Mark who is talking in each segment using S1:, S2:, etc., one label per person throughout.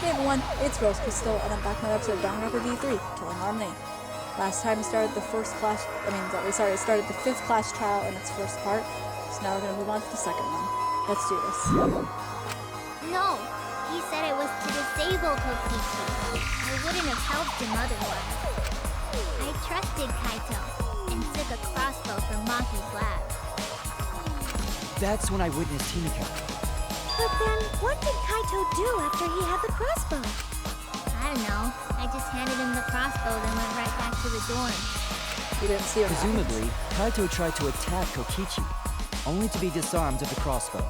S1: Hey everyone, it's Rose Crystal, and I'm back with another episode of Danganronpa V3, Killing Harmony. Last time we started the fifth class trial in its first part, so now we're going to move on to the second one. Let's do this.
S2: No, he said it was to disable Kokichi. I wouldn't have helped him otherwise. I trusted Kaito, and took a crossbow from Maki's lab.
S3: That's when I witnessed Himiko.
S4: But then, what did Kaito do after he had the crossbow?
S2: I don't know. I just handed him the crossbow, then went right back to the dorm.
S1: You didn't see her.
S3: Presumably, Kaito tried to attack Kokichi, only to be disarmed with the crossbow.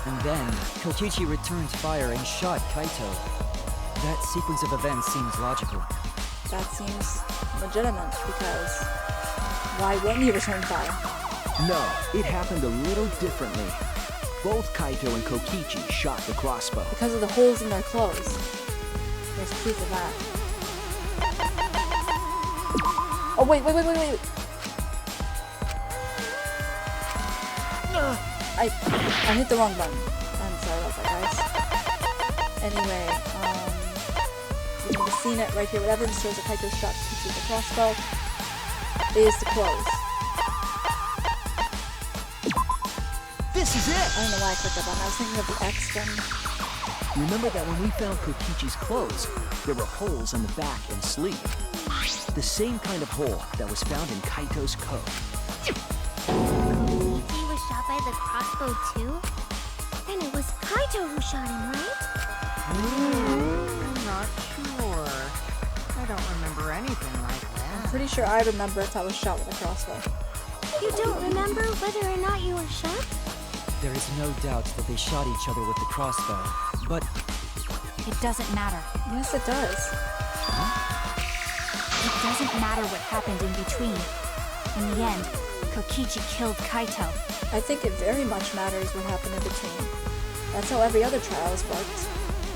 S3: And then, Kokichi returned fire and shot Kaito. That sequence of events seems logical.
S1: That seems legitimate, because why wouldn't he return fire?
S5: No, it happened a little differently. Both Kaito and Kokichi shot the crossbow.
S1: Because of the holes in their clothes. There's proof of that. Oh, wait. I hit the wrong button. I'm sorry about that, guys. Anyway, you can have seen it right here. What evidence shows that Kaito shot Kokichi with the crossbow is the clothes.
S5: This is it!
S1: I don't know why I clicked that button. I was thinking of the X gun.
S5: Remember that when we found Kokichi's clothes, there were holes in the back and sleeve. The same kind of hole that was found in Kaito's coat.
S2: Kokichi was shot by the crossbow too?
S4: Then it was Kaito who shot him, right?
S6: I'm not sure. I don't remember anything like
S1: I'm
S6: that.
S1: pretty sure I remember if I was shot with a crossbow.
S4: You don't remember whether or not you were shot?
S3: There is no doubt that they shot each other with the crossbow, but
S7: it doesn't matter.
S1: Yes, it does.
S7: It doesn't matter what happened in between. In the end, Kokichi killed Kaito.
S1: I think it very much matters what happened in between. That's how every other trial has worked.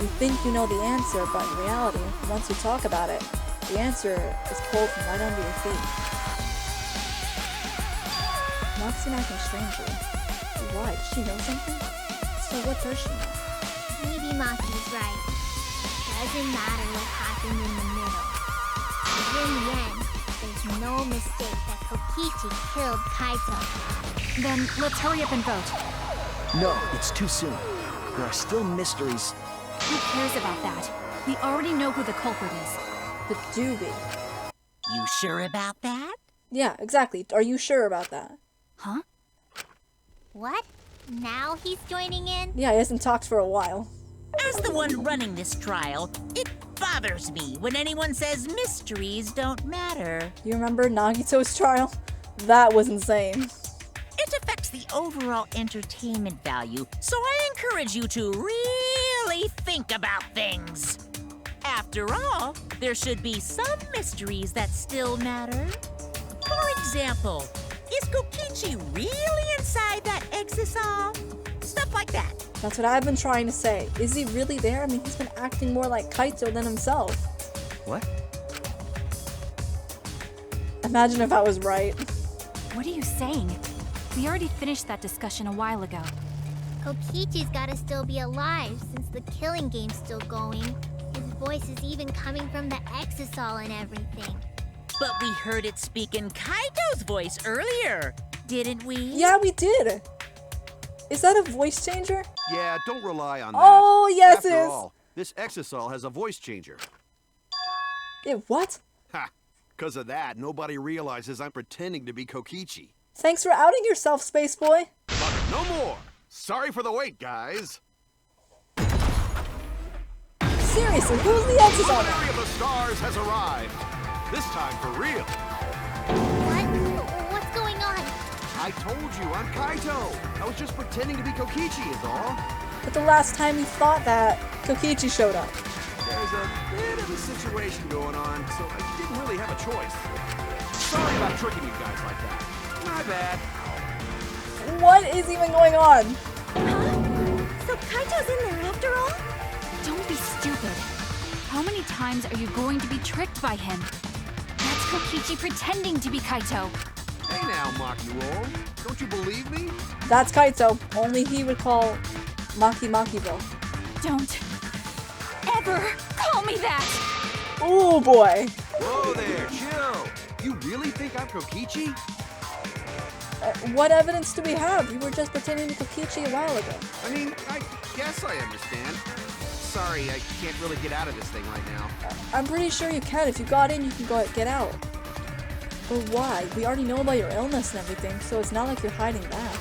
S1: You think you know the answer, but in reality, once you talk about it, the answer is pulled from right under your feet. Moxie acting strangely. Why? Does she know something? So what does she know?
S2: Maybe Maki's right. Doesn't matter what happened in the middle. In the end, there's no mistake that Kokichi killed Kaito.
S7: Then let's hurry up and vote.
S5: No, it's too soon. There are still mysteries.
S7: Who cares about that? We already know who the culprit is.
S1: But do we?
S6: You sure about that?
S1: Yeah, exactly. Are you sure about that?
S7: Huh?
S2: What? Now he's joining in?
S1: Yeah, he hasn't talked for a while.
S6: As the one running this trial, it bothers me when anyone says mysteries don't matter.
S1: You remember Nagito's trial? That was insane.
S6: It affects the overall entertainment value, so I encourage you to really think about things. After all, there should be some mysteries that still matter. For example, is Kokichi really inside that Exisal? Stuff like that.
S1: That's what I've been trying to say. Is he really there? I mean, he's been acting more like Kaito than himself.
S5: What?
S1: Imagine if I was right.
S7: What are you saying? We already finished that discussion a while ago.
S2: Kokichi's gotta still be alive since the killing game's still going. His voice is even coming from the Exisal and everything.
S6: But we heard it speak in Kaito's voice earlier, didn't we?
S1: Yeah, we did. Is that a voice changer?
S8: Yeah, don't rely on that.
S1: Oh, yes,
S8: After
S1: it is.
S8: all, this Exisal has a voice changer.
S1: What?
S8: Ha! Because of that, nobody realizes I'm pretending to be Kokichi.
S1: Thanks for outing yourself, Space Boy.
S8: But no more! Sorry for the wait, guys!
S1: Seriously, who's the Exisal?
S8: Delivery of the stars has arrived. This time for real.
S2: What? What's going on?
S8: I told you, I'm Kaito. I was just pretending to be Kokichi is all.
S1: But the last time we thought that, Kokichi showed up.
S8: There's a bit of a situation going on, so I didn't really have a choice. Sorry about tricking you guys like that. My bad.
S1: What is even going on?
S4: Huh? So Kaito's in there after all?
S7: Don't be stupid. How many times are you going to be tricked by him? That's Kokichi pretending to be Kaito.
S8: Hey now, Maki-roll. Don't you believe me?
S1: That's Kaito. Only he would call Maki Makiville.
S7: Don't Never call me that!
S1: Oh boy.
S8: Whoa there, chill. You really think I'm Kokichi?
S1: What evidence do we have? You were just pretending to Kokichi a while ago.
S8: I mean, I guess I understand. Sorry, I can't really get out of this thing right now.
S1: I'm pretty sure you can. If you got in, you can get out. But why? We already know about your illness and everything, so it's not like you're hiding that.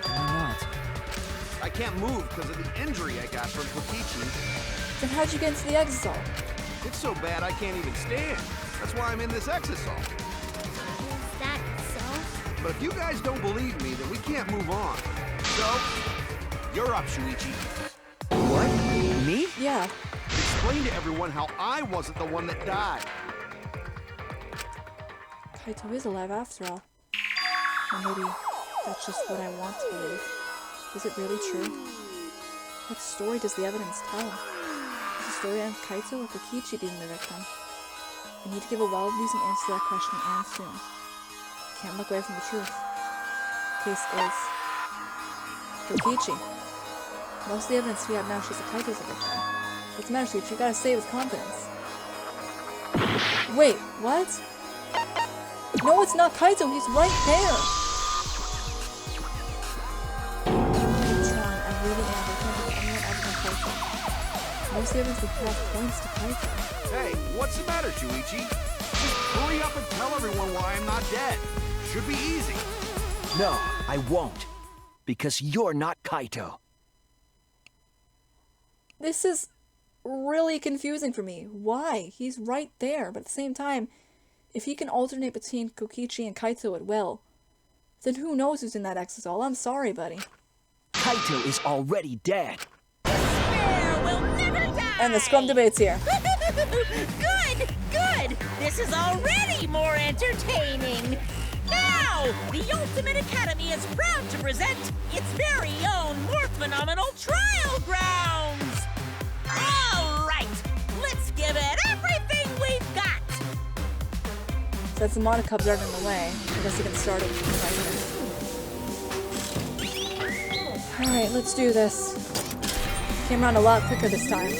S3: Why not?
S8: I can't move because of the injury I got from Kokichi.
S1: Then how'd you get into the Exisal?
S8: It's so bad I can't even stand. That's why I'm in this Exisal.
S2: Is that so?
S8: But if you guys don't believe me, then we can't move on. So, you're up, Shuichi.
S5: What? Me?
S1: Yeah.
S8: Explain to everyone how I wasn't the one that died.
S1: Kaito is alive after all. Or maybe that's just what I want to believe. Is it really true? What story does the evidence tell? Is the story of Kaito or Kokichi being the victim? I need to give a well-reasoned answer to that question and soon. I can't look away from the truth. Case is Kokichi. Most of the evidence we have now shows that Kaito's the victim. What's the matter, Shuichi? You gotta say it with confidence. Wait, what? No, it's not Kaito. He's right there. I really am. I can't think of anyone other than Kaito. Most of the evidence we have points to Kaito.
S8: Hey, what's the matter, Shuichi? Just hurry up and tell everyone why I'm not dead. Should be easy.
S5: No, I won't. Because you're not Kaito.
S1: This is really confusing for me. Why? He's right there, but at the same time, if he can alternate between Kokichi and Kaito at will, then who knows who's in that Exisal? I'm sorry, buddy.
S5: Kaito is already dead.
S6: Despair will never die!
S1: And the scrum debate's here.
S6: Good, good! This is already more entertaining! Now, the Ultimate Academy is proud to present its very own more phenomenal trial grounds! All right, let's give it everything we've got!
S1: Since the Mono Cubs aren't in the way, I guess we can start it. Alright, let's do this. Came around a lot quicker this time.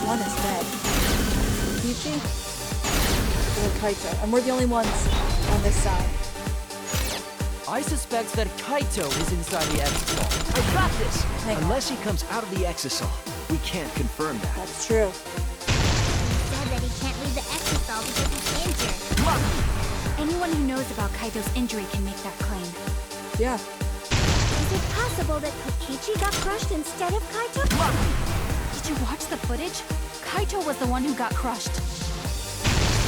S1: One is dead. Kokichi or Kaito. And we're the only ones on this side.
S3: I suspect that Kaito is inside the Exisal.
S5: I got this!
S1: Hang on.
S5: Unless he comes out of the Exisal, we can't confirm that.
S1: That's true.
S2: He said that he can't leave the Exisal because he's injured.
S7: Anyone who knows about Kaito's injury can make that claim.
S1: Yeah.
S4: Is it possible that Kokichi got crushed instead of Kaito?
S7: Did you watch the footage? Kaito was the one who got crushed.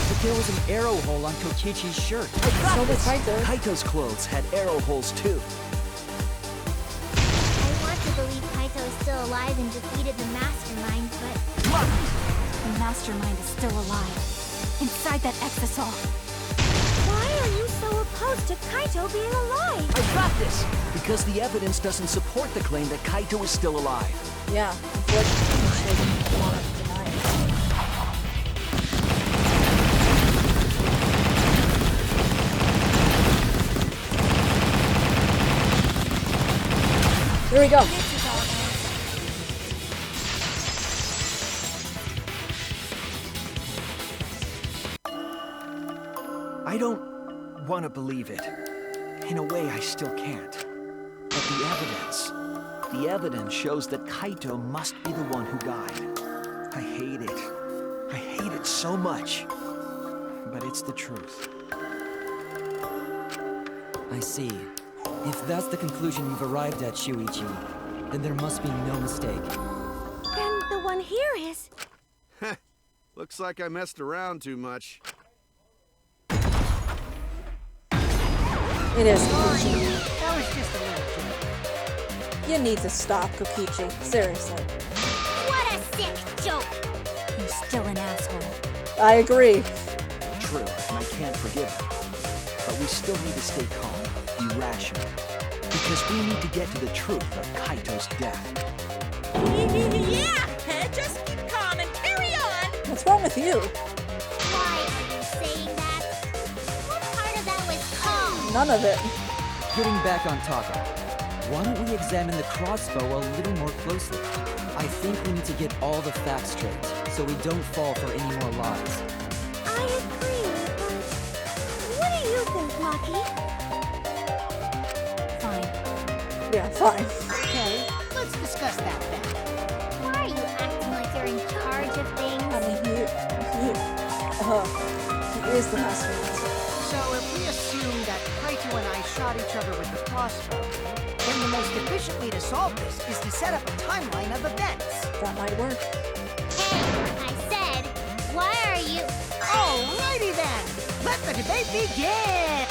S3: But there was an arrow hole on Kokichi's shirt.
S1: So was Kaito.
S5: Kaito's clothes had arrow holes too.
S2: I want to believe Kaito is still alive and defeated the Mastermind, but
S7: The Mastermind is still alive. Inside that Exisal.
S4: Why are you so opposed to Kaito being alive?
S5: I got this! Because the evidence doesn't support the claim that Kaito is still alive.
S1: Yeah, unfortunately, she doesn't want to deny it. Here we go.
S5: I don't want to believe it. In a way, I still can't. But the evidence shows that Kaito must be the one who died. I hate it. I hate it so much. But it's the truth.
S3: I see. If that's the conclusion you've arrived at, Shuichi, then there must be no mistake.
S4: Then the one here is...
S8: Looks like I messed around too much.
S1: It is Kokichi.
S6: That was just a little joke.
S1: You need to stop, Kokichi. Seriously.
S2: what a sick joke!
S7: You're still an asshole.
S1: I agree.
S5: True, and I can't forgive him. But we still need to stay calm, be rational. Because we need to get to the truth of Kaito's death.
S6: Yeah, just keep calm and carry on.
S1: What's wrong with you?
S2: Why are you saying that? What part of that was calm?
S1: None of it.
S3: Getting back on topic, why don't we examine the crossbow a little more closely? I think we need to get all the facts straight, so we don't fall for any more lies.
S4: I agree, but what do you think, Maki?
S7: Fine.
S1: Yeah, fine.
S9: Okay, let's discuss that then.
S2: Why are you acting like you're in charge of things?
S1: I mean, he is the mastermind.
S9: So if we assume that Kaito and I shot each other with the crossbow, then the most efficient way to solve this is to set up a timeline of events.
S1: That might work.
S2: Hey, I said, why are you...
S9: Alrighty then, let the debate begin!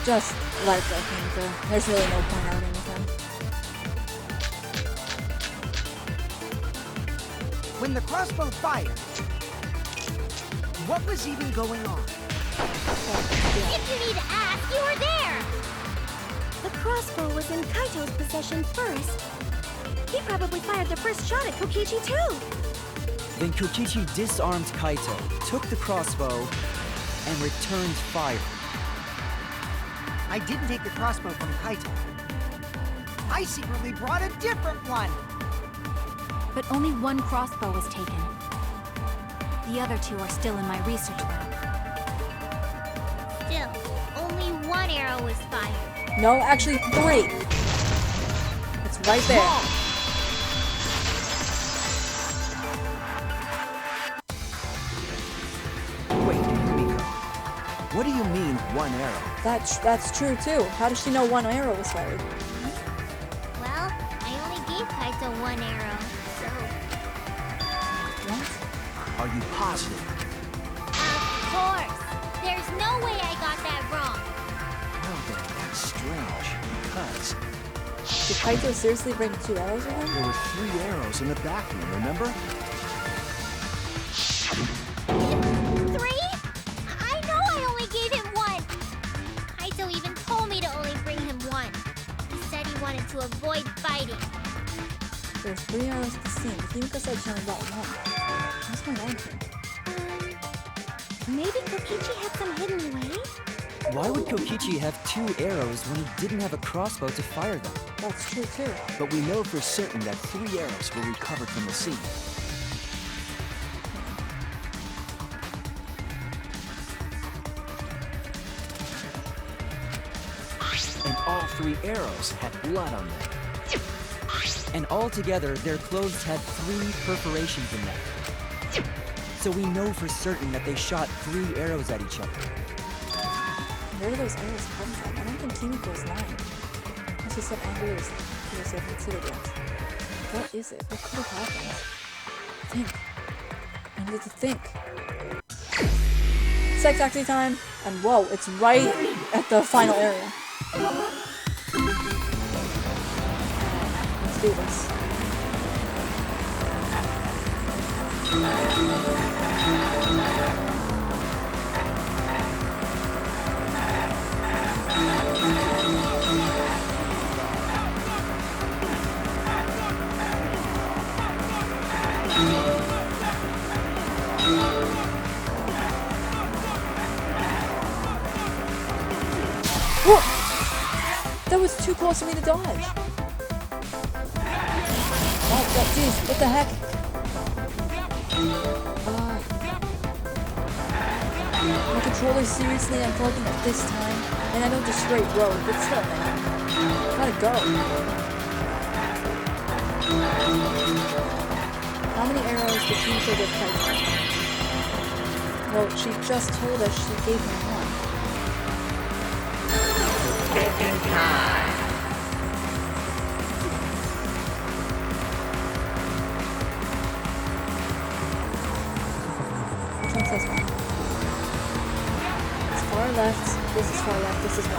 S1: Just like I think there's really no point out anything.
S9: When the crossbow fired, what was even going on?
S2: If you need to ask, you were there!
S4: The crossbow was in Kaito's possession first. He probably fired the first shot at Kokichi too.
S3: Then Kokichi disarmed Kaito, took the crossbow, and returned fire.
S9: I didn't take the crossbow from Kaito. I secretly brought a different one.
S7: But only one crossbow was taken. The other two are still in my research lab.
S2: Still, only one arrow was fired.
S1: No, actually 3. It's right there.
S5: Wait, Miko. What do you mean, one arrow?
S1: That's true too. How does she know one arrow was fired?
S2: Well, I only gave Kaito one arrow, so...
S1: What?
S5: Are you positive?
S2: Of course! There's no way I got that wrong!
S5: Well then, that's strange. Because
S1: Did Kaito seriously bring 2 arrows with him?
S5: there were 3 arrows in the bathroom, remember?
S2: 3? I know I only gave him 1! Kaito even told me to only bring him 1. He said he wanted to avoid fighting.
S1: There's 3 arrows at the scene. But Himiko said she only got 1. What's going on here?
S4: Maybe Kokichi had some hidden way?
S3: Why would Kokichi have 2 arrows when he didn't have a crossbow to fire them?
S1: That's true too.
S5: But we know for certain that 3 arrows were recovered from the scene. And all 3 arrows had blood on them.
S3: And altogether, their clothes had 3 perforations in them. So we know for certain that they shot 3 arrows at each other.
S1: Where do those arrows come from? I don't think Kimiko's lying. She said anger is seriously considered it. What is it? What could have happened? Think. I need to think. Sex acting time! And whoa, it's right at the final area. Let's do this. Whoa! That was too close for me to dodge. Oh, jeez, what the heck? My controller's seriously unplugging at this time, and I know it's a straight road, but still, man. Gotta go. How many arrows did Kimiko give Kaito? Well, she just told us she gave him 1.
S6: Taking time.
S1: Which one says 1? It's far left, this is far left, this is 1.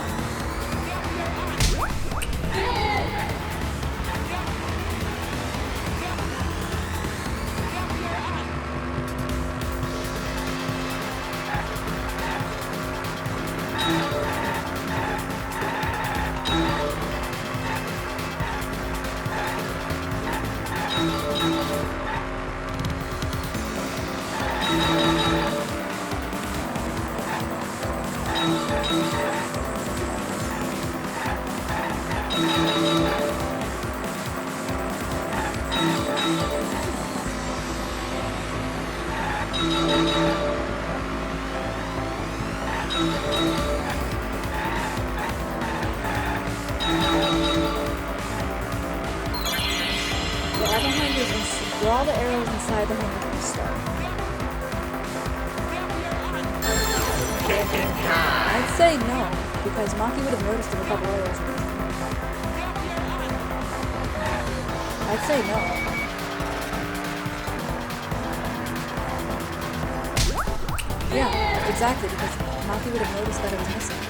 S1: Where all the arrows inside the hangar can start. I'd say no, because Maki would have noticed there were a couple arrows. I'd say no. Yeah, exactly, because Maki would have noticed that it was missing.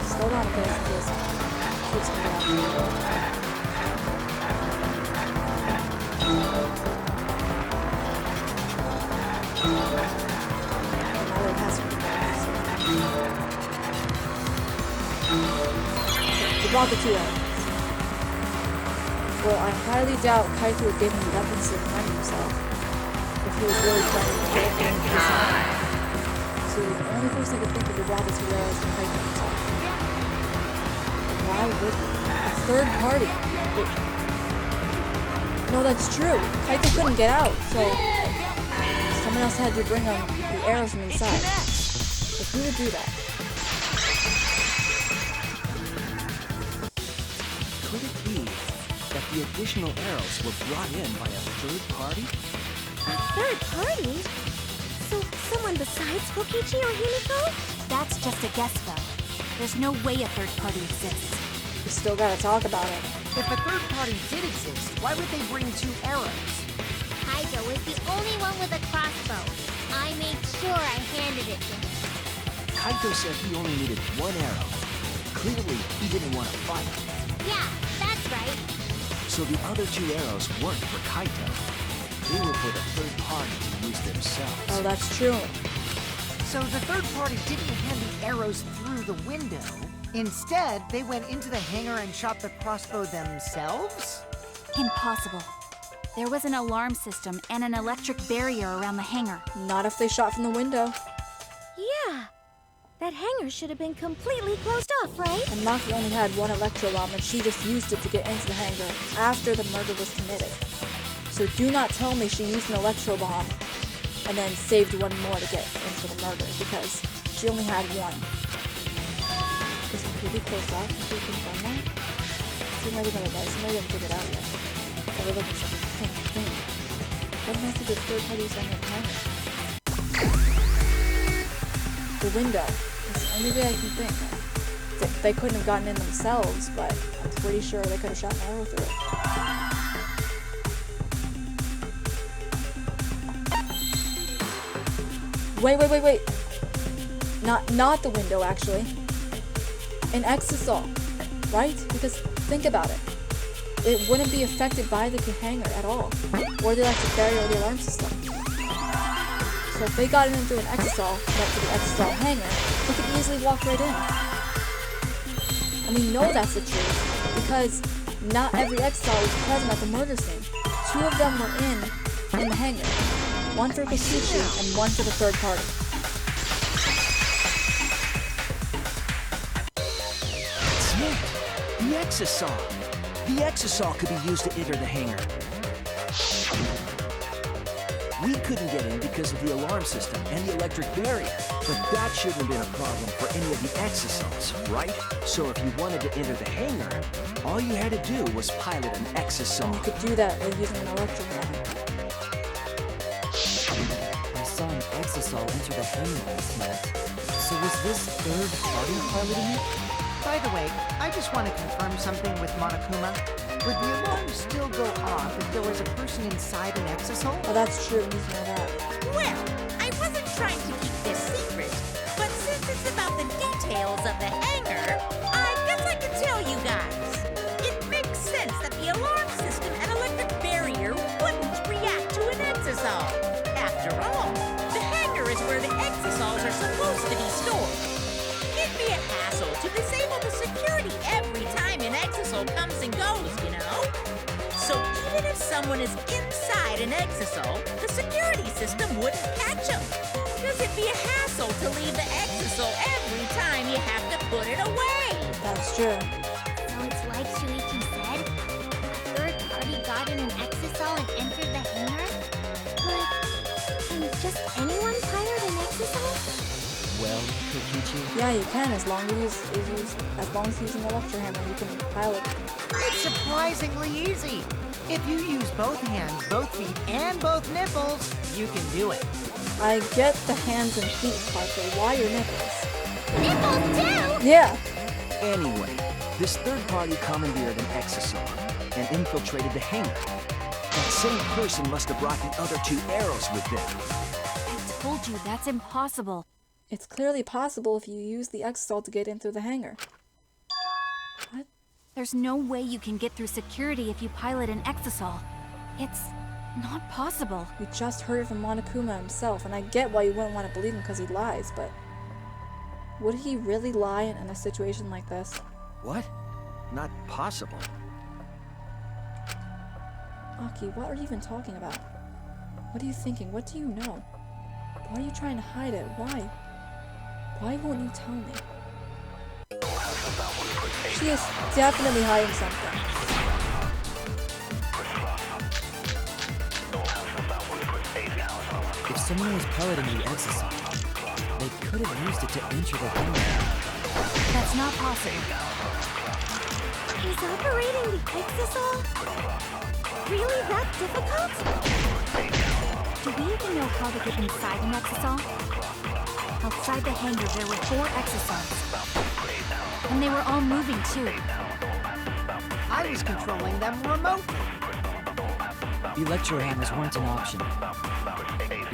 S1: Slow down, okay? Just keeps me up. Another has to be we brought the two out. Well, I highly doubt Kaito would give him weapons to defend himself if he was really trying to kill him. So the only person I could think of who brought the two arrows was Kaito himself. Why would he? A third party? Wait. No, that's true. Kaito couldn't get out, so someone else had to bring him the arrows from inside. But who would do that?
S5: Could it be that the additional arrows were brought in by a third party?
S4: A third party? So someone besides Kokichi or Himiko?
S7: That's just a guess, though. There's no way a third party exists.
S1: We still gotta talk about it.
S9: If a third party did exist, why would they bring two arrows?
S2: Kaito was the only one with a crossbow. I made sure I handed it to him.
S5: Kaito said he only needed one arrow. Clearly, he didn't want to fight.
S2: Yeah, that's right.
S5: So the other two arrows weren't for Kaito. They were for the third party to use themselves.
S1: Oh, that's true.
S9: So the third party didn't hand the arrows through the window. Instead, they went into the hangar and shot the crossbow themselves?
S7: Impossible. There was an alarm system and an electric barrier around the hangar.
S1: Not if they shot from the window.
S4: Yeah. That hangar should have been completely closed off, right?
S1: And Maki only had one electro bomb, and she just used it to get into the hangar after the murder was committed. So do not tell me she used an electro bomb and then saved one more to get into the murder, because she only had one. Is it really closed off? Can we confirm that? See, maybe gonna die. Somebody didn't figure it out yet. So we're looking for something. What method did third parties on the hangar? The window. It's the only way I can think. They couldn't have gotten in themselves, but I'm pretty sure they could have shot an arrow through it. Wait. Not the window, actually. An Exisal, right? Because think about it. It wouldn't be affected by the hangar at all, or the electric barrier or the alarm system. So if they got in through an Exisal, up to the Exisal hangar, they could easily walk right in. And we know that's the truth, because not every Exisal was present at the murder scene. Two of them were in the hangar. One for Kokichi and one for the third party.
S5: That's it! The Exisal! The Exisal could be used to enter the hangar. We couldn't get in because of the alarm system and the electric barrier, but that shouldn't have been a problem for any of the Exisals, right? So if you wanted to enter the hangar, all you had to do was pilot an Exisal.
S1: You could do that by using an electric bomb.
S3: I saw an Exisal enter the hangar last night. So was this third party piloting it?
S9: By the way, I just want to confirm something with Monokuma. Would the alarm still go off if there was a person inside an Exisal?
S1: Oh, that's true. We need to know that.
S6: Well, I wasn't trying to keep this secret, but since it's about the details of the hangar, I guess I can tell you guys. It makes sense that the alarm system and electric barrier wouldn't react to an Exisal. After all, the hangar is where the Exisals are supposed to be stored. It'd be a hassle to disable the security every time an Exisal comes and goes, you know? So even if someone is inside an Exisal, the security system wouldn't catch them. Because it'd be a hassle to leave the Exisal every time you have to put it away.
S1: That's true.
S2: So it's like Shuichi said? A third party got in an Exisal and entered the hangar?
S4: But can just anyone pilot an Exisal?
S3: Well, Kokichi,
S1: Yeah, you can as long as you're using the electro hammer, you can pilot.
S9: It's surprisingly easy. If you use both hands, both feet, and both nipples, you can do it.
S1: I get the hands and feet part, but why your nipples?
S2: Nipples too!
S1: Yeah.
S5: Anyway, this third party commandeered an Exisal and infiltrated the hangar. That same person must have brought the other two arrows with them.
S7: I told you that's impossible.
S1: It's clearly possible if you use the Exisal to get in through the hangar. What?
S7: There's no way you can get through security if you pilot an Exisal. It's not possible.
S1: We just heard it from Monokuma himself, and I get why you wouldn't want to believe him because he lies, but would he really lie in a situation like this?
S5: What? Not possible.
S1: Aki, what are you even talking about? What are you thinking? What do you know? Why are you trying to hide it? Why? Why won't you tell me? She is definitely hiding something.
S3: if someone was piloting the Exisal, they could have used it to enter the hangar.
S7: That's not possible.
S4: Is operating the Exisal really that difficult?
S7: Do we even know how to get inside an Exisal? Outside the hangar, there were 4 Exisals. And they were all moving, too.
S9: I was controlling them remotely.
S3: Electro hammers weren't an option.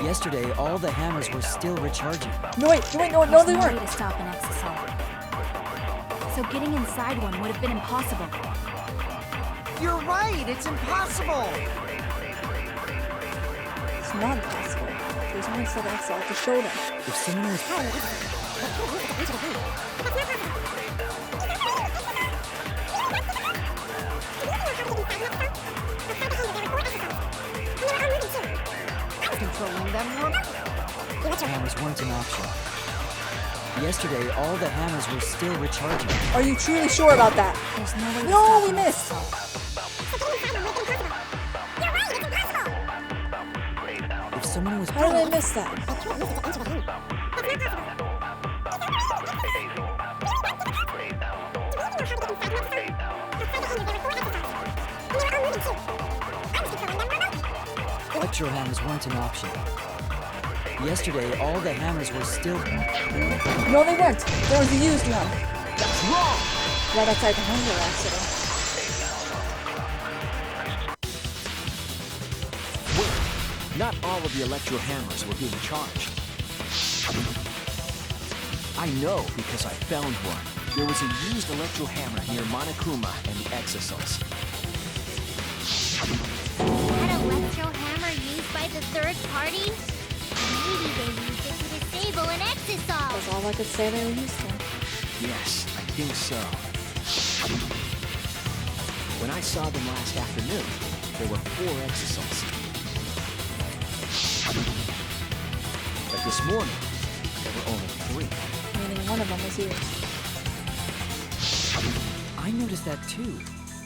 S3: Yesterday, all the hammers were still recharging.
S1: No, wait, no, no,
S7: There's
S1: they
S7: no way
S1: weren't.
S7: to stop an Exisal. So getting inside one would have been impossible.
S9: You're right, it's impossible.
S1: It's not possible. There's one set of Exisal to show them.
S3: If someone was
S9: Controlling them remotely.
S3: hammers weren't an option. Yesterday, all the hammers were still recharging.
S1: Are you truly sure about that?
S7: There's no way to
S1: No,
S7: stop
S1: we
S7: an
S1: missed.
S7: Exisal.
S3: If someone was
S1: How did I miss that?
S3: electro hammers weren't an option. Yesterday, all the hammers were still.
S1: No, they weren't. There was a used one.
S5: That's wrong!
S1: Right outside the hangar, actually.
S5: Wait, not all of the electro hammers were being charged. I know because I found one. There was a used electro hammer near Monokuma and the Exisals.
S2: That electro hammer used by the third party? Maybe they used it to disable an Exisal.
S1: That's all I could say they were used to.
S5: Yes, I think so. When I saw them last afternoon, there were 4 Exisals. But this morning, there were only 3.
S1: Meaning one of them was used.
S3: I noticed that too.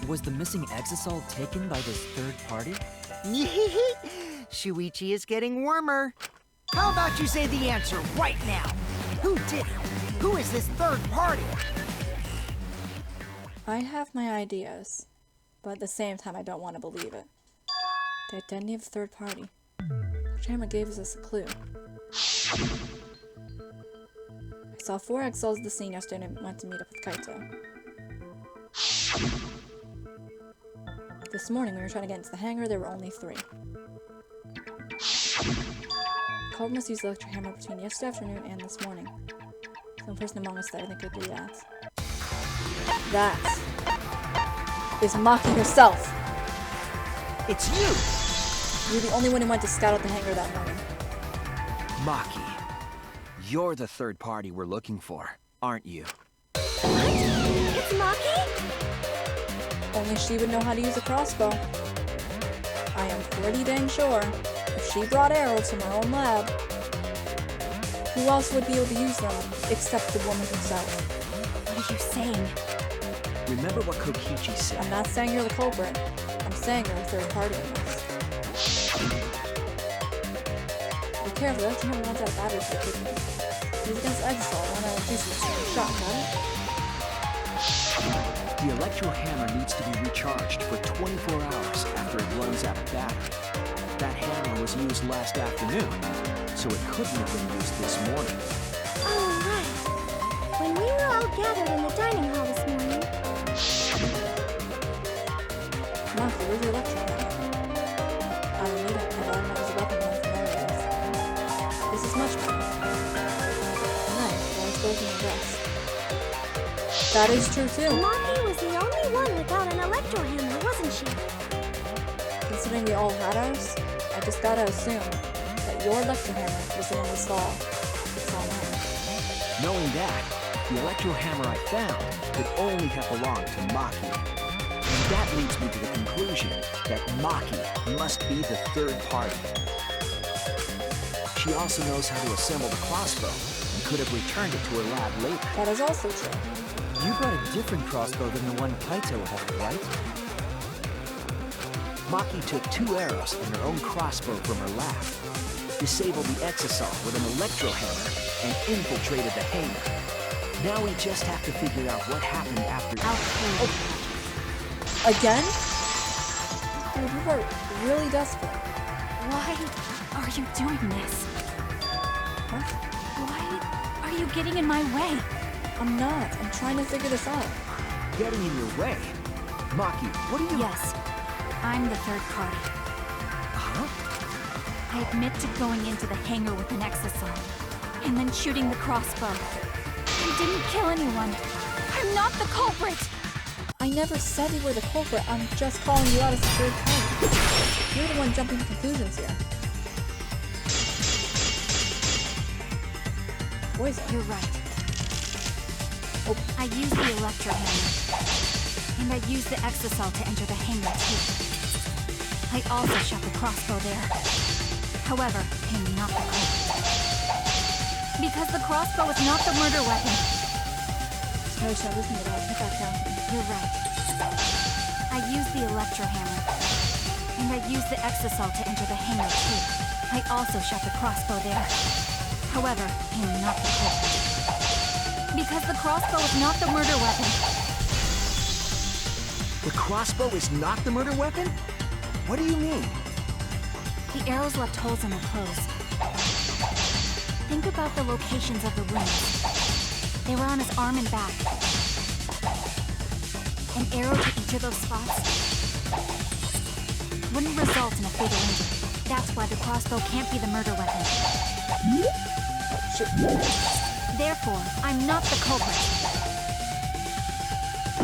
S3: Was the missing Exisal taken by this third party?
S9: Shuichi is getting warmer. How about you say the answer right now? Who did it? Who is this third party?
S1: I have my ideas, but at the same time, I don't want to believe it. The identity of the third party. Chama gave us a clue. I saw 4 Exisals at the scene yesterday and went to meet up with Kaito. This morning, when we were trying to get into the hangar, there were only 3. Cobra must use the electric hammer between yesterday afternoon and this morning. Some person among us that I think could do that. That is Maki herself.
S5: It's you!
S1: You're the only one who went to scout out the hangar that morning.
S5: Maki, you're the third party we're looking for, aren't you?
S4: What? It's Maki?
S1: Only she would know how to use a crossbow. I am pretty dang sure if she brought arrows from her own lab, who else would be able to use them except the woman herself?
S7: What are you saying?
S5: Remember what Kokichi said.
S1: I'm not saying you're the culprit. I'm saying you're a third party in this. Be careful, that camera runs out of battery for quickly. He's against Exisal, and I think he's shot, got it?
S5: The electro hammer needs to be recharged for 24 hours after it runs out of battery. That hammer was used last afternoon, so it couldn't have been used this morning.
S4: Oh, right. When we were all gathered in the dining hall this morning.
S1: Maki, where's your electro hammer? I don't need it. I thought it was a weapon I'm familiar with. This is much better. Nice, well, I suppose you can guess. That is true too.
S4: Maki was the only one without an electro hammer, wasn't she?
S1: Considering we all had ours, I just gotta assume that your electro hammer was the one we saw. It's all mine.
S5: Knowing that, the electro hammer I found could only have belonged to Maki. And that leads me to the conclusion that Maki must be the third party. She also knows how to assemble the crossbow and could have returned it to her lab later.
S1: That is also true.
S3: You brought a different crossbow than the one Kaito had, right?
S5: Maki took 2 arrows and her own crossbow from her lab, disabled the Exisal with an electro hammer, and infiltrated the hangar. Now we just have to figure out what happened after that.
S1: Again? Dude, you were really desperate.
S7: Why are you doing this?
S1: What?
S7: Why are you getting in my way?
S1: I'm not. I'm trying to figure this out.
S5: Getting in your way? Maki, what are you...
S7: Yes, I'm the third party.
S5: Huh?
S7: I admit to going into the hangar with an Exisal, and then shooting the crossbow. I didn't kill anyone. I'm not the culprit!
S1: I never said you were the culprit. I'm just calling you out as a third party. You're the one jumping to conclusions here. Poison.
S7: You're right. Oh, I used the electro hammer. And I used the Exisal to enter the hangar too. I also shot the crossbow there. However, I'm not the culprit. Because the crossbow is not the murder weapon.
S1: No, shall listen to that. Put that down.
S7: You're right. I used the electro hammer. And I used the Exisal to enter the hangar too. I also shot the crossbow there. However, I am not the culprit. Because the crossbow is not the murder weapon.
S5: The crossbow is not the murder weapon? What do you mean?
S7: The arrows left holes in the clothes. Think about the locations of the wounds. They were on his arm and back. An arrow to each of those spots wouldn't result in a fatal injury. That's why the crossbow can't be the murder weapon. Therefore, I'm not the culprit.
S1: I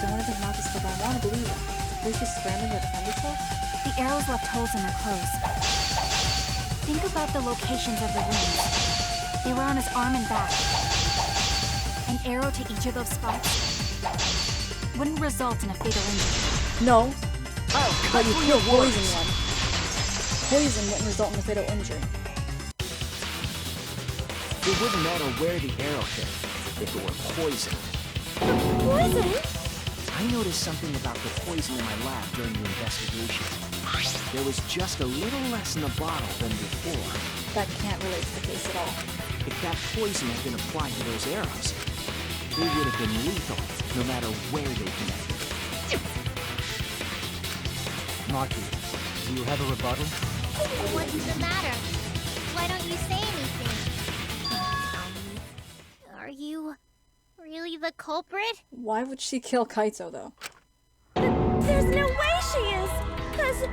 S1: don't want to think Maki's stuff. I want to believe it. Is she scrambling to defend herself?
S7: The arrows left holes in her clothes. Think about the locations of the wounds. They were on his arm and back. An arrow to each of those spots wouldn't result in a fatal injury.
S1: No. But you kill poison one. Poison wouldn't result in a fatal injury.
S5: It wouldn't matter where the arrow hit if it were poison.
S4: Poison?
S5: I noticed something about the poison in my lab during the investigation. There was just a little less in the bottle than before.
S1: That can't relate to the case at all.
S5: If that poison had been applied to those arrows, they would have been lethal, no matter where they connected.
S3: Maki, do you have a rebuttal?
S2: What's the matter? Why don't you say anything? Are you really the culprit?
S1: Why would she kill Kaito, though?
S4: The There's no way she is! 'Cause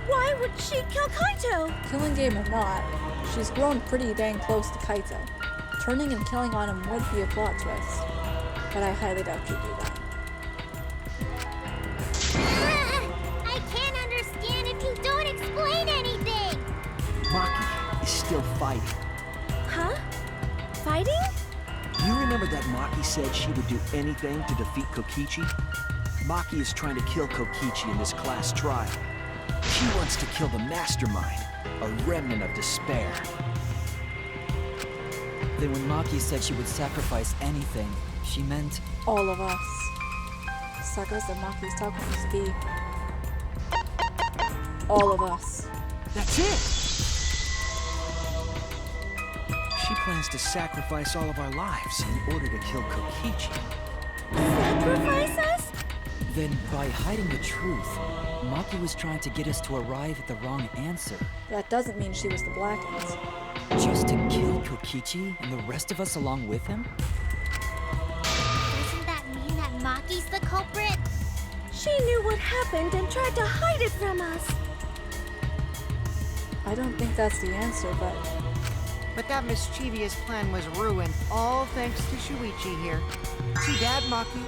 S4: why would she kill Kaito?
S1: Killing game or not, she's grown pretty dang close to Kaito. Turning and killing on him would be a plot twist, but I highly doubt she'd do that.
S2: I can't understand if you don't explain anything!
S5: Maki is still fighting.
S4: Huh? Fighting?
S5: You remember that Maki said she would do anything to defeat Kokichi? Maki is trying to kill Kokichi in this class trial. She wants to kill the mastermind, a remnant of despair.
S3: Then when Maki said she would sacrifice anything, she meant...
S1: All of us. Suckers that Maki's talking to Steve. All of us.
S5: That's it! She plans to sacrifice all of our lives in order to kill Kokichi.
S4: Sacrifice us?
S3: Then by hiding the truth, Maki was trying to get us to arrive at the wrong answer.
S1: That doesn't mean she was the Black Ones.
S3: Just to kill Kokichi and the rest of us along with him?
S2: Doesn't that mean that Maki's the culprit?
S4: She knew what happened and tried to hide it from us.
S1: I don't think that's the answer, but
S9: But that mischievous plan was ruined, all thanks to Shuichi here. Too bad, Maki.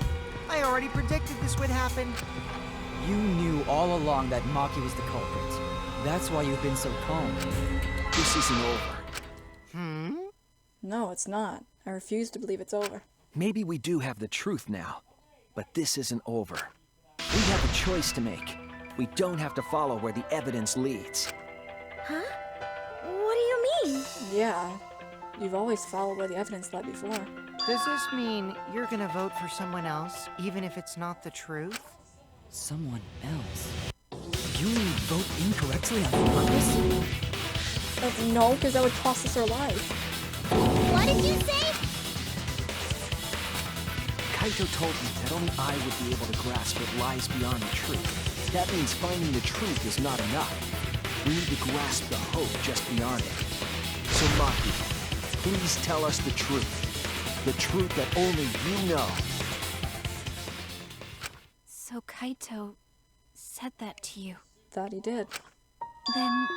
S9: I already predicted this would happen.
S3: You knew all along that Maki was the culprit. That's why you've been so calm.
S5: This isn't over.
S1: no, it's not. I refuse to believe it's over.
S5: Maybe we do have the truth now, but this isn't over. We have a choice to make. We don't have to follow where the evidence leads.
S4: Huh? What do you mean?
S1: Yeah, you've always followed where the evidence led before.
S9: Does this mean you're gonna vote for someone else, even if it's not the truth?
S3: Someone else? You mean vote incorrectly on purpose?
S1: No, because that would cost us our lives.
S2: What did you say?
S5: Kaito told me that only I would be able to grasp what lies beyond the truth. That means finding the truth is not enough. We need to grasp the hope just beyond it. So Maki, please tell us the truth. The truth that only you know.
S7: So Kaito said that to you.
S1: Thought he did.
S7: Then,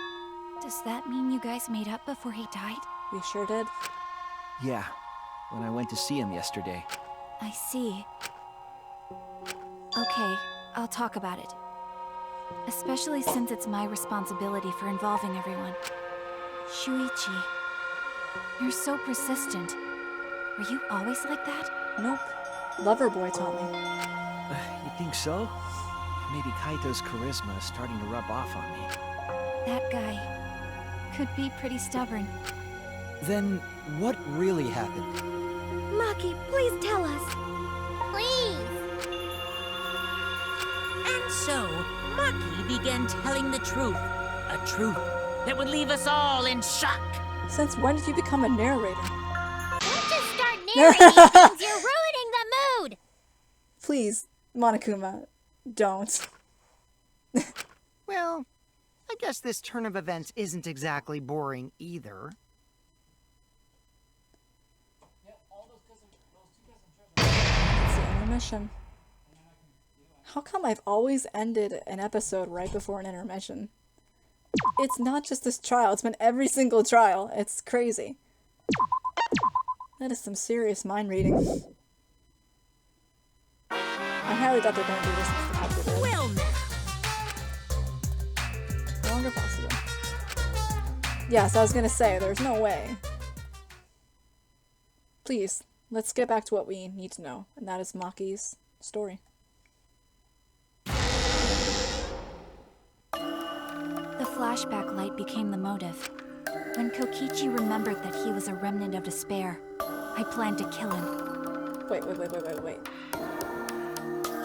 S7: does that mean you guys made up before he died?
S1: We sure did.
S5: Yeah, when I went to see him yesterday.
S7: I see. Okay, I'll talk about it. Especially since it's my responsibility for involving everyone. Shuichi, you're so persistent. Were you always like that?
S1: Nope. Lover boy taught me.
S5: You think so? Maybe Kaito's charisma is starting to rub off on me.
S7: That guy could be pretty stubborn.
S3: Then what really happened?
S4: Maki, please tell us.
S2: Please!
S6: And so, Maki began telling the truth. A truth that would leave us all in shock.
S1: Since when did you become a narrator?
S2: Don't just start narrating things, you're ruining the mood!
S1: Please, Monokuma, don't.
S9: Well, I guess this turn of events isn't exactly boring either.
S1: It's the intermission. How come I've always ended an episode right before an intermission? It's not just this trial, it's been every single trial. It's crazy. That is some serious mind reading. I highly doubt they're going to do this since the country did.
S6: Well now,
S1: No longer possible. Yes, I was going to say, there's no way. Please, let's get back to what we need to know, and that is Maki's story.
S7: The flashback light became the motive. When Kokichi remembered that he was a remnant of despair, I planned to kill him.
S1: Wait.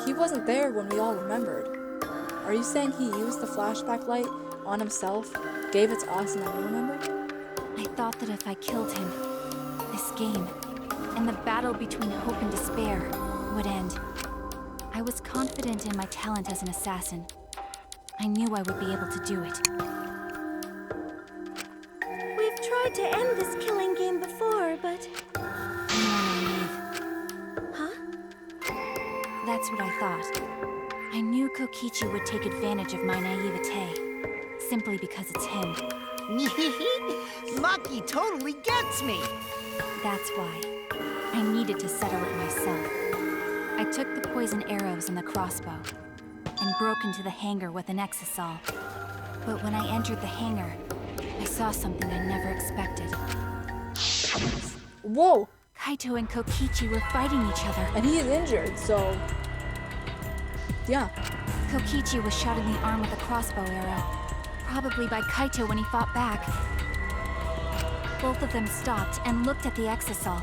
S1: He wasn't there when we all remembered. Are you saying he used the flashback light on himself, gave it to us, and then we remembered?
S7: I thought that if I killed him, this game, and the battle between hope and despair, would end. I was confident in my talent as an assassin. I knew I would be able to do it.
S4: We've tried to end this killing game before, but...
S7: More naive.
S4: Huh?
S7: That's what I thought. I knew Kokichi would take advantage of my naivete, simply because it's him.
S9: Maki totally gets me!
S7: That's why. I needed to settle it myself. I took the poison arrows and the crossbow, and broke into the hangar with an Exisal. But when I entered the hangar, I saw something I never expected.
S1: Whoa!
S7: Kaito and Kokichi were fighting each other.
S1: And he is injured, so... yeah.
S7: Kokichi was shot in the arm with a crossbow arrow, probably by Kaito when he fought back. Both of them stopped and looked at the Exisal,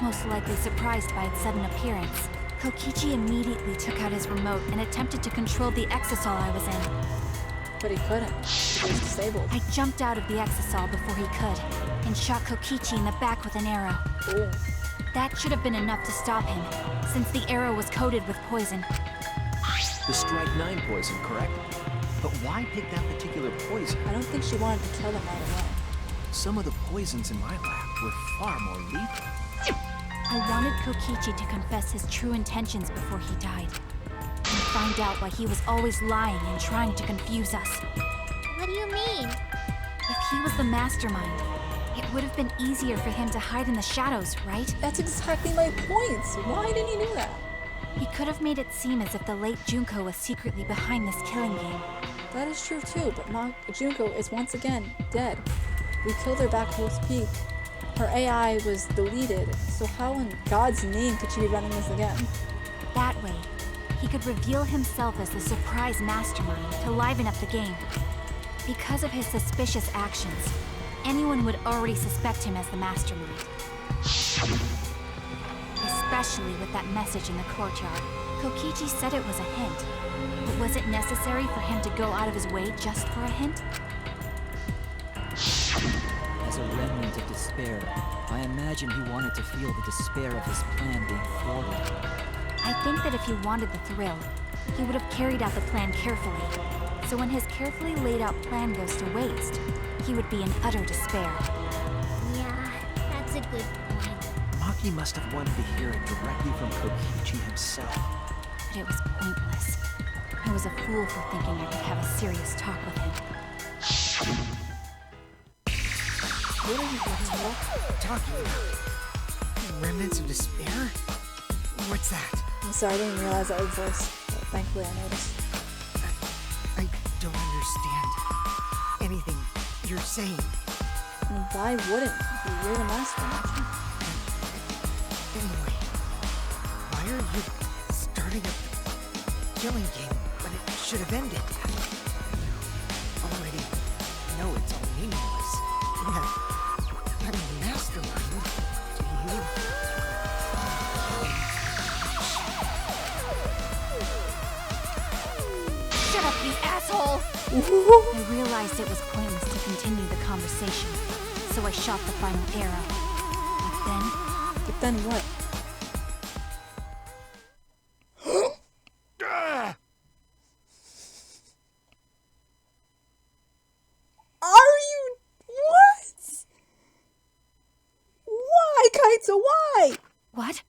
S7: most likely surprised by its sudden appearance. Kokichi immediately took out his remote and attempted to control the Exisal I was in.
S1: But he couldn't. He was disabled.
S7: I jumped out of the Exisal before he could, and shot Kokichi in the back with an arrow.
S1: Ooh.
S7: That should have been enough to stop him, since the arrow was coated with poison.
S5: The Strike 9 poison, correct? But why pick that particular poison?
S1: I don't think she wanted to kill him right away.
S5: Some of the poisons in my lab were far more lethal.
S7: I wanted Kokichi to confess his true intentions before he died, and find out why he was always lying and trying to confuse us.
S2: What do you mean?
S7: If he was the mastermind, it would have been easier for him to hide in the shadows, right?
S1: That's exactly my point. Why didn't he do that?
S7: He could have made it seem as if the late Junko was secretly behind this killing game.
S1: That is true too, but Junko is once again dead. We killed her back post peak. Her AI was deleted, so how in God's name could she be running this again?
S7: That way, he could reveal himself as the surprise mastermind to liven up the game. Because of his suspicious actions, anyone would already suspect him as the mastermind. Especially with that message in the courtyard. Kokichi said it was a hint, but was it necessary for him to go out of his way just for a hint?
S3: As a remnant of despair, I imagine he wanted to feel the despair of his plan being thwarted.
S7: I think that if he wanted the thrill, he would have carried out the plan carefully. So when his carefully laid out plan goes to waste, he would be in utter despair.
S2: Yeah, that's a good point.
S5: Maki must have wanted to hear it directly from Kokichi himself.
S7: But it was pointless. I was a fool for thinking I could have a serious talk with him.
S1: What are you
S9: Talking about? Remnants of despair? What's that?
S1: I'm sorry, I didn't realize that was voice, but thankfully I noticed.
S9: I don't understand anything you're saying.
S1: And why wouldn't? You're the mastermind.
S9: Anyway, why are you starting up the killing game when it should have ended? You already know it's all meaningless. I'm a mastermind. Do you?
S7: Shut up, you asshole! I realized it was pointless to continue the conversation, so I shot the final arrow.
S1: But then what? Are you... what? Why, Kaito, why?
S7: What?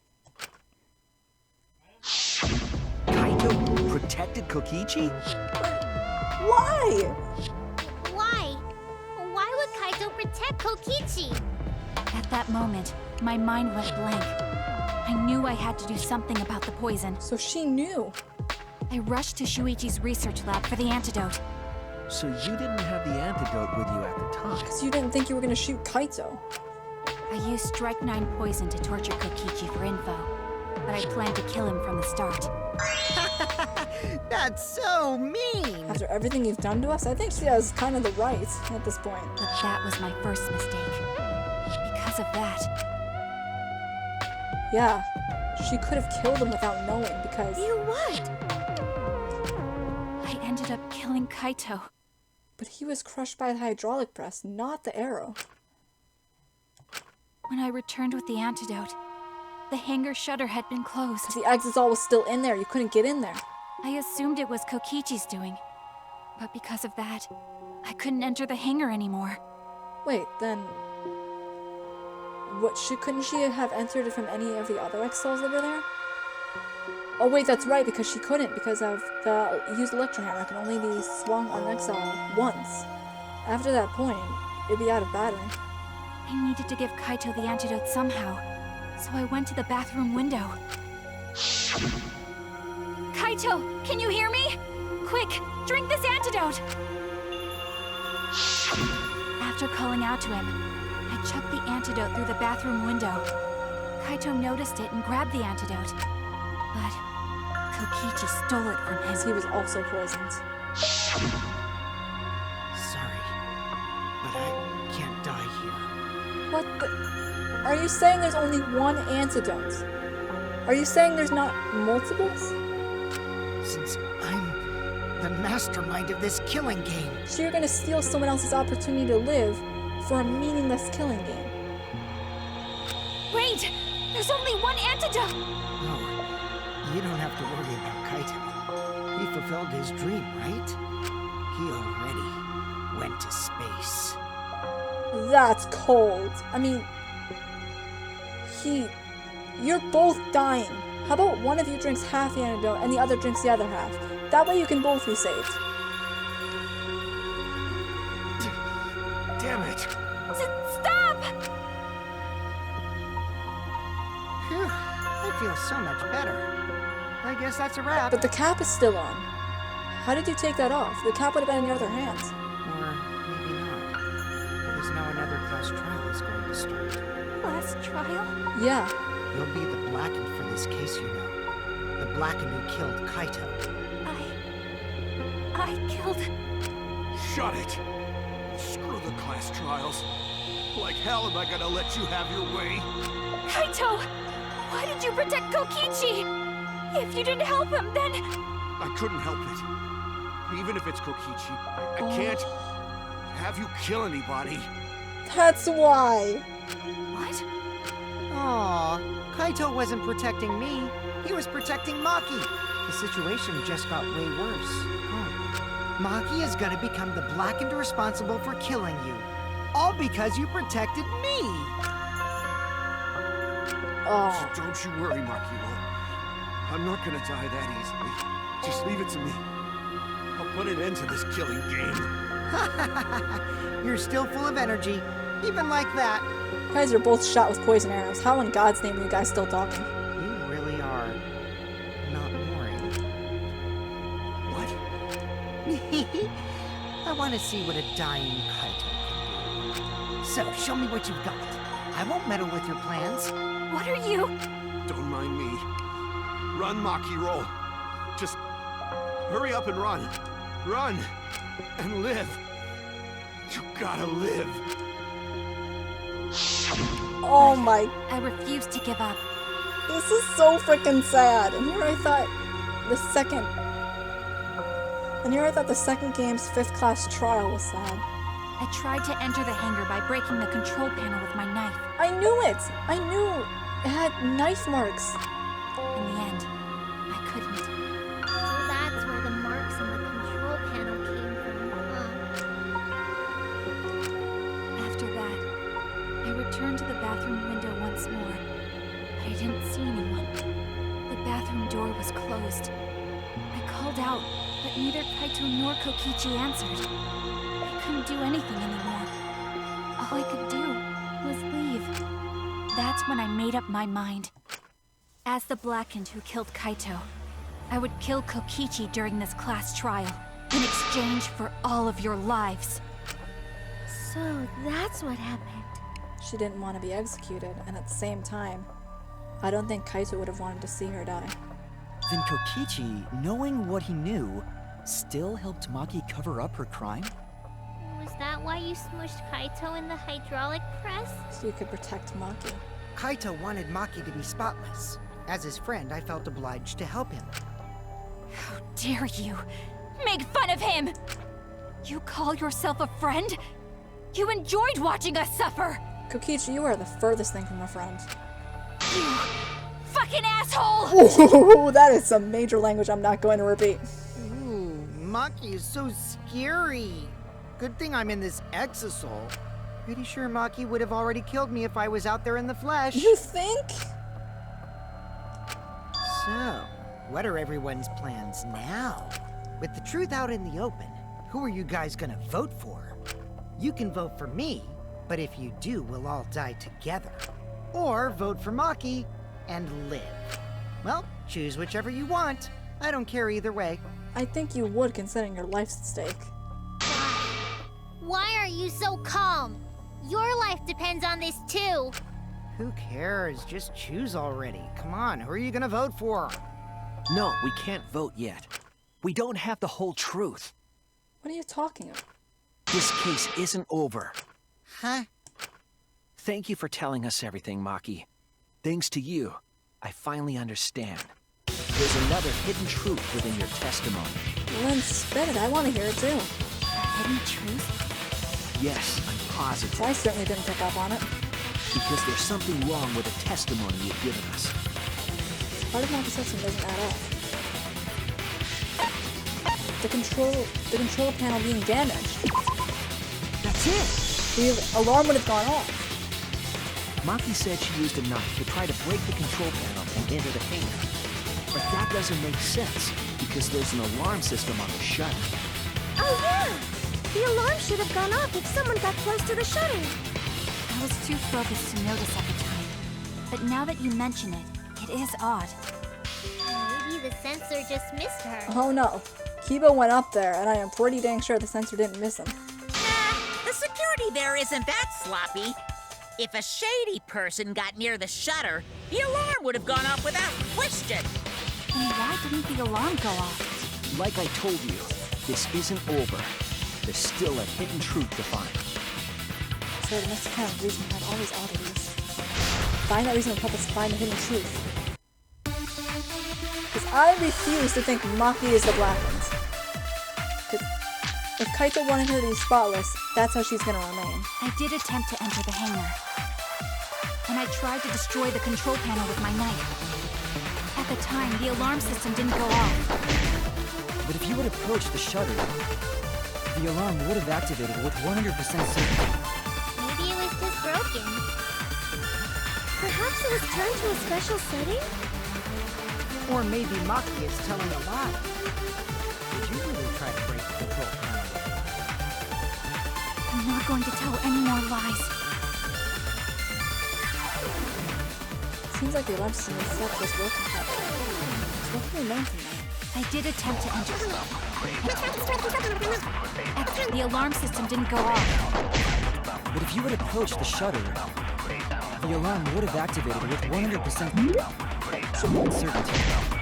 S5: Kaito protected Kokichi?
S1: Why?
S2: Why? Why would Kaito protect Kokichi?
S7: At that moment, my mind went blank. I knew I had to do something about the poison.
S1: So she knew.
S7: I rushed to Shuichi's research lab for the antidote.
S5: So you didn't have the antidote with you at the time?
S1: Because you didn't think you were going to shoot Kaito.
S7: I used Strike 9 poison to torture Kokichi for info, but I planned to kill him from the start.
S9: That's so mean!
S1: After everything you've done to us, I think she has kind of the right at this point.
S7: But that was my first mistake. Because of that,
S1: Yeah, she could have killed him without knowing because...
S7: you what? I ended up killing Kaito.
S1: But he was crushed by the hydraulic press, not the arrow.
S7: When I returned with the antidote, the hangar shutter had been closed.
S1: The Exisal was still in there, you couldn't get in there.
S7: I assumed it was Kokichi's doing. But because of that, I couldn't enter the hangar anymore.
S1: Wait, then... couldn't she have entered it from any of the other Exisals that were there? Oh wait, that's right, because she couldn't because of the used electro hammer can only be swung on Exisal once. After that point, it'd be out of battery.
S7: I needed to give Kaito the antidote somehow, so I went to the bathroom window. Kaito, can you hear me? Quick, drink this antidote! After calling out to him, I chucked the antidote through the bathroom window. Kaito noticed it and grabbed the antidote, but Kokichi stole it from him.
S1: Because he was also poisoned.
S9: Sorry, but I can't die here.
S1: What the? Are you saying there's only one antidote? Are you saying there's not multiples?
S9: Since I'm the mastermind of this killing game.
S1: So you're gonna steal someone else's opportunity to live for a meaningless killing game.
S7: Wait! There's only one antidote!
S9: No, you don't have to worry about Kaito. He fulfilled his dream, right? He already went to space.
S1: That's cold. I mean, you're both dying. How about one of you drinks half the antidote and the other drinks the other half? That way you can both be saved.
S8: Damn it!
S7: Stop!
S9: Phew, I feel so much better. I guess that's a wrap.
S1: But the cap is still on. How did you take that off? The cap would have been in your other hands.
S9: Or maybe not. Because now another class trial is going to start.
S7: Last trial?
S1: Yeah.
S9: You'll be the Blackened for this case, you know. The Blackened who killed Kaito.
S7: I killed...
S8: Shut it! Screw the class trials. Like hell am I gonna let you have your way?
S7: Kaito! Why did you protect Kokichi? If you didn't help him, then...
S8: I couldn't help it. Even if it's Kokichi, I can't have you kill anybody.
S1: That's why.
S7: What?
S9: Aw, Kaito wasn't protecting me. He was protecting Maki. The situation just got way worse. Maki is gonna become the Blackened responsible for killing you. All because you protected me.
S1: Oh.
S8: Don't you worry, Makiro. I'm not gonna die that easily. Just leave it to me. I'll put an end to this killing game.
S9: You're still full of energy, even like that.
S1: You guys are both shot with poison arrows. How in God's name are you guys still talking?
S9: You really are not boring.
S8: What?
S9: I want to see what a dying Kaito can do. So, show me what you've got. I won't meddle with your plans.
S7: What are you?
S8: Don't mind me. Run, Makiro. Just hurry up and run. Run and live. You gotta live.
S1: Oh my.
S7: I refuse to give up.
S1: This is so freaking sad. And here I thought the second game's 5th class trial was sad.
S7: I tried to enter the hangar by breaking the control panel with my knife.
S1: I knew it! I knew it had knife marks.
S7: In the end, I couldn't.
S2: So that's where the marks on the control panel came from, huh?
S7: After that, I returned to the bathroom window once more, but I didn't see anyone. The bathroom door was closed. I called out, but neither Kaito nor Kokichi answered. I couldn't do anything anymore. All I could do was leave. That's when I made up my mind. As the Blackened who killed Kaito, I would kill Kokichi during this class trial, in exchange for all of your lives.
S2: So that's what happened.
S1: She didn't want to be executed, and at the same time, I don't think Kaito would have wanted to see her die.
S3: Then Kokichi, knowing what he knew, still helped Maki cover up her crime?
S2: Was that why you smushed Kaito in the hydraulic press?
S1: So you could protect Maki.
S9: Kaito wanted Maki to be spotless. As his friend, I felt obliged to help him.
S7: How dare you! Make fun of him! You call yourself a friend? You enjoyed watching us suffer!
S1: Kokichi, you are the furthest thing from a friend.
S7: You fucking asshole!
S1: Ooh, that is some major language I'm not going to repeat.
S9: Ooh, Maki is so scary. Good thing I'm in this Exisal. Pretty sure Maki would have already killed me if I was out there in the flesh.
S1: You think?
S9: So, what are everyone's plans now? With the truth out in the open, who are you guys gonna vote for? You can vote for me, but if you do, we'll all die together. Or vote for Maki and live. Well, choose whichever you want. I don't care either way.
S1: I think you would, considering your life's at stake.
S2: Why are you so calm? Your life depends on this too.
S9: Who cares? Just choose already. Come on, who are you gonna vote for?
S5: No, we can't vote yet. We don't have the whole truth.
S1: What are you talking about?
S5: This case isn't over.
S9: Huh?
S5: Thank you for telling us everything, Maki. Thanks to you, I finally understand. There's another hidden truth within your testimony.
S1: Well, then spit it. I want to hear it too.
S7: Hidden truth?
S5: Yes, I'm positive.
S1: I certainly didn't pick up on it.
S5: Because there's something wrong with the testimony you've given us.
S1: Part of my perception doesn't add up. The control panel being damaged.
S5: That's it!
S1: The alarm would have gone off.
S5: Maki said she used a knife to try to break the control panel and enter the hangar. But that doesn't make sense, because there's an alarm system on the shutter.
S4: Oh yeah! The alarm should have gone off if someone got close to the shutter.
S7: I was too focused to notice at the time. But now that you mention it, it is odd.
S2: Maybe the sensor just missed her.
S1: Oh no. Kiba went up there, and I am pretty dang sure the sensor didn't miss him.
S6: Nah, the security there isn't that sloppy. If a shady person got near the shutter, the alarm would have gone off without question.
S7: Then why didn't the alarm go off?
S5: Like I told you, this isn't over. There's still a hidden truth to find.
S1: So there must have kind of reason behind all these oddities. Find that reason will help us find the hidden truth. Because I refuse to think Maki is the Black Ones. If Kaito wanted her to be spotless, that's how she's gonna remain.
S7: I did attempt to enter the hangar. And I tried to destroy the control panel with my knife. At the time, the alarm system didn't go off.
S3: But if you had approached the shutter, the alarm would have activated with 100% certainty.
S2: Maybe it was just broken.
S4: Perhaps it was turned to a special setting?
S9: Or maybe Maki is telling a lie. Did you really try to break the control panel?
S7: I'm not going to tell any more lies.
S1: Seems like the alarm system itself was working properly. So what can we learn from that?
S7: I did attempt to enter. The alarm system didn't go off.
S3: But if you had approached the shutter, the alarm would have activated with 100% certainty.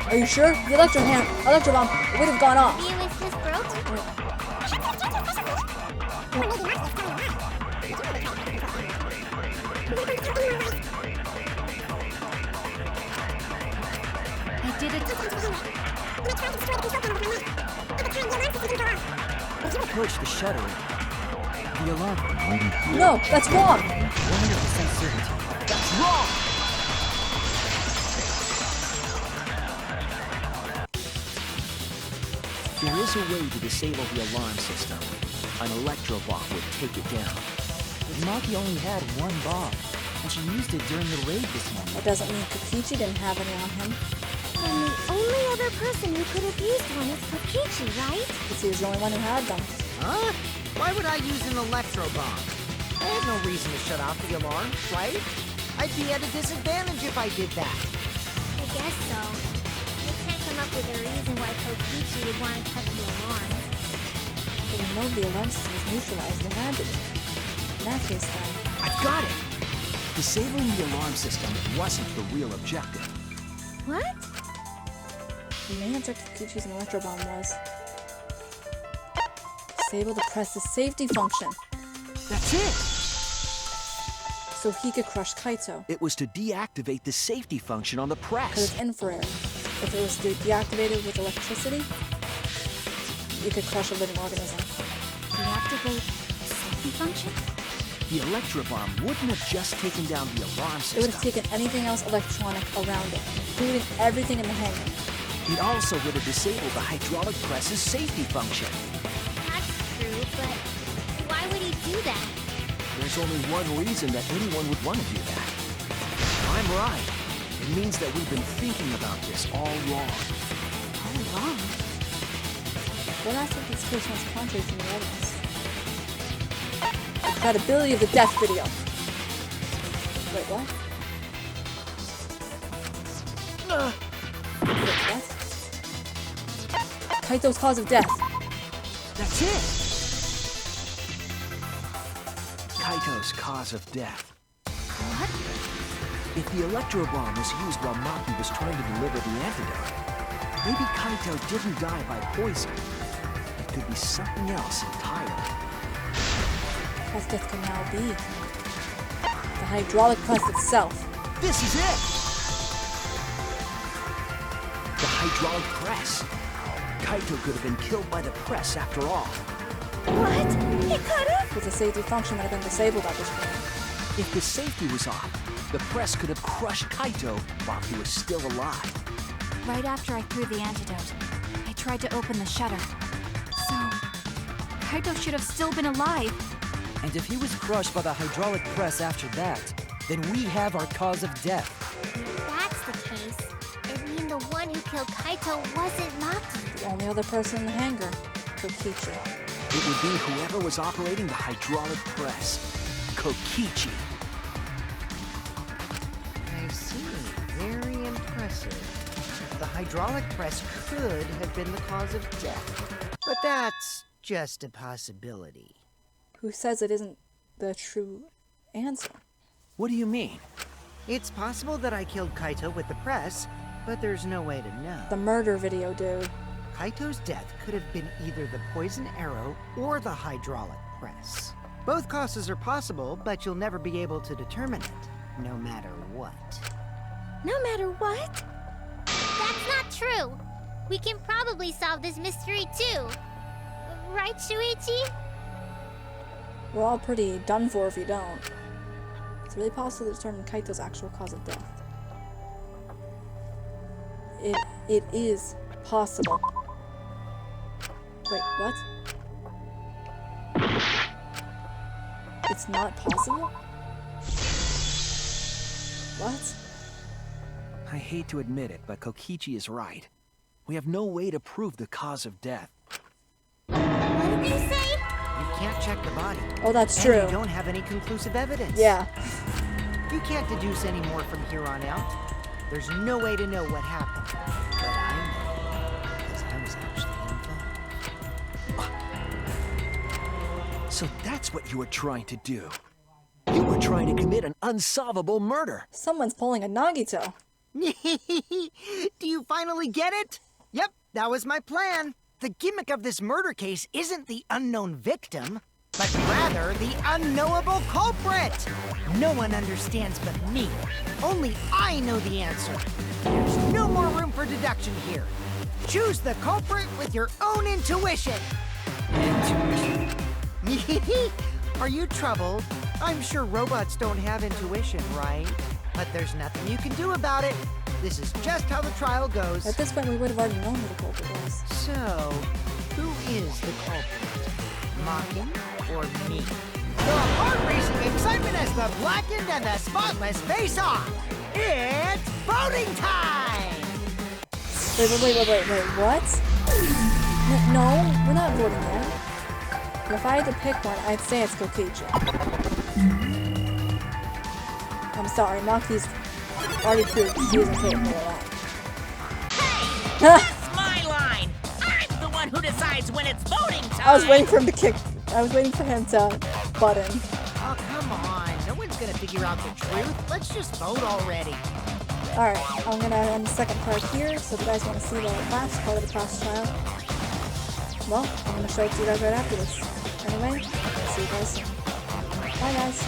S1: Are you sure? The electro bomb would have gone off.
S2: Maybe it was just broken.
S7: I did it.
S3: Approach the shutter, the alarm.
S1: No, that's wrong.
S3: 100% certainty.
S5: That's wrong! There is a way to disable the alarm system. An electro bomb would take it down.
S3: But Maki only had one bomb, and she used it during the raid this morning.
S1: That doesn't mean Kokichi didn't have any on him.
S4: And the only other person who could have used one is Kokichi, right?
S1: Because he was the only one who had them.
S9: Huh? Why would I use an electro bomb? I had no reason to shut off the alarm, right? I'd be at a disadvantage if I did that.
S2: I guess so. We can't come up with a reason why Kokichi would want to cut the alarm.
S1: But we know the alarm system was neutralized and had to be. In that case, then.
S5: I've got it! Disabling the alarm system wasn't the real objective.
S4: What?
S1: The main objective of Kokichi's and electro bomb was disable the press's safety function,
S5: That's it!
S1: so he could crush Kaito.
S5: It was to deactivate the safety function on the
S1: Because
S5: press.
S1: it's infrared. If it was deactivated with electricity, you could crush a living organism.
S7: Deactivate the safety function?
S5: The electro bomb wouldn't have just taken down the alarm
S1: It would have
S5: system.
S1: taken anything else electronic around it, including everything in the hangar.
S5: It also would have disabled the hydraulic press's safety function.
S2: That's true, but why would he do that?
S5: There's only one reason that anyone would want to do that. I'm right. It means that we've been thinking about this all wrong.
S1: What aspect of this case runs contrary to the evidence? The credibility of the death video. Wait, what? Wait, what? Kaito's cause of death.
S5: That's it! Kaito's cause of death.
S7: What?
S5: If the electro bomb was used while Maki was trying to deliver the antidote, maybe Kaito didn't die by poison. It could be something else entirely.
S1: Cause of death can now be the hydraulic press itself.
S5: This is it! The hydraulic press. Kaito could have been killed by the press after all.
S7: What? He could have?
S1: Because the safety function might have been disabled at this point.
S5: If the safety was off, the press could have crushed Kaito while he was still alive.
S7: Right after I threw the antidote, I tried to open the shutter. So, Kaito should have still been alive.
S3: And if he was crushed by the hydraulic press after that, then we have our cause of death.
S2: If that's the case, it means the one who killed Kaito wasn't Maki.
S1: The only other person in the hangar, Kokichi.
S5: It would be whoever was operating the hydraulic press. Kokichi.
S9: I see. Very impressive. The hydraulic press could have been the cause of death. But that's just a possibility.
S1: Who says it isn't the true answer?
S5: What do you mean?
S9: It's possible that I killed Kaito with the press, but there's no way to know.
S1: The murder video, dude.
S9: Kaito's death could have been either the poison arrow or the hydraulic press. Both causes are possible, but you'll never be able to determine it, no matter what.
S4: No matter what?
S2: That's not true. We can probably solve this mystery too. Right, Shuichi?
S1: We're all pretty done for if you don't. It's really possible to determine Kaito's actual cause of death. It is possible. Wait, what? It's not possible? What?
S5: I hate to admit it, but Kokichi is right. We have no way to prove the cause of death.
S2: What did you say?
S9: You can't check the body.
S1: Oh, that's
S9: And
S1: true.
S9: you don't have any conclusive evidence.
S1: Yeah.
S9: You can't deduce any more from here on out. There's no way to know what happened. But I know, because I was actually involved.
S5: So that's what you were trying to do. You were trying to commit an unsolvable murder.
S1: Someone's pulling a Nagito.
S9: Do you finally get it? Yep, that was my plan. The gimmick of this murder case isn't the unknown victim, but rather the unknowable culprit. No one understands but me. Only I know the answer. There's no more room for deduction here. Choose the culprit with your own intuition.
S3: Intuition?
S9: Are you troubled? I'm sure robots don't have intuition, right? But there's nothing you can do about it. This is just how the trial goes.
S1: At this point, we would have already known who the culprit was.
S9: So, who is the culprit? Maki or me? The heart-racing excitement as the blackened and the spotless face off. It's voting time!
S1: Wait, what? No, we're not voting yet. If I had to pick one, I'd say it's Kokichi. I'm sorry, Maki's already proved he isn't capable of that.
S6: That's my line. I'm the one who decides when it's voting time.
S1: I was waiting for him to button.
S9: Oh, come on. No one's gonna figure out the truth. Let's just vote already.
S1: Alright, I'm gonna end the second part here, so if you guys want to see the last part of the class trial, well, I'm gonna show it to you guys right after this. Anyway, see you guys soon. Bye guys.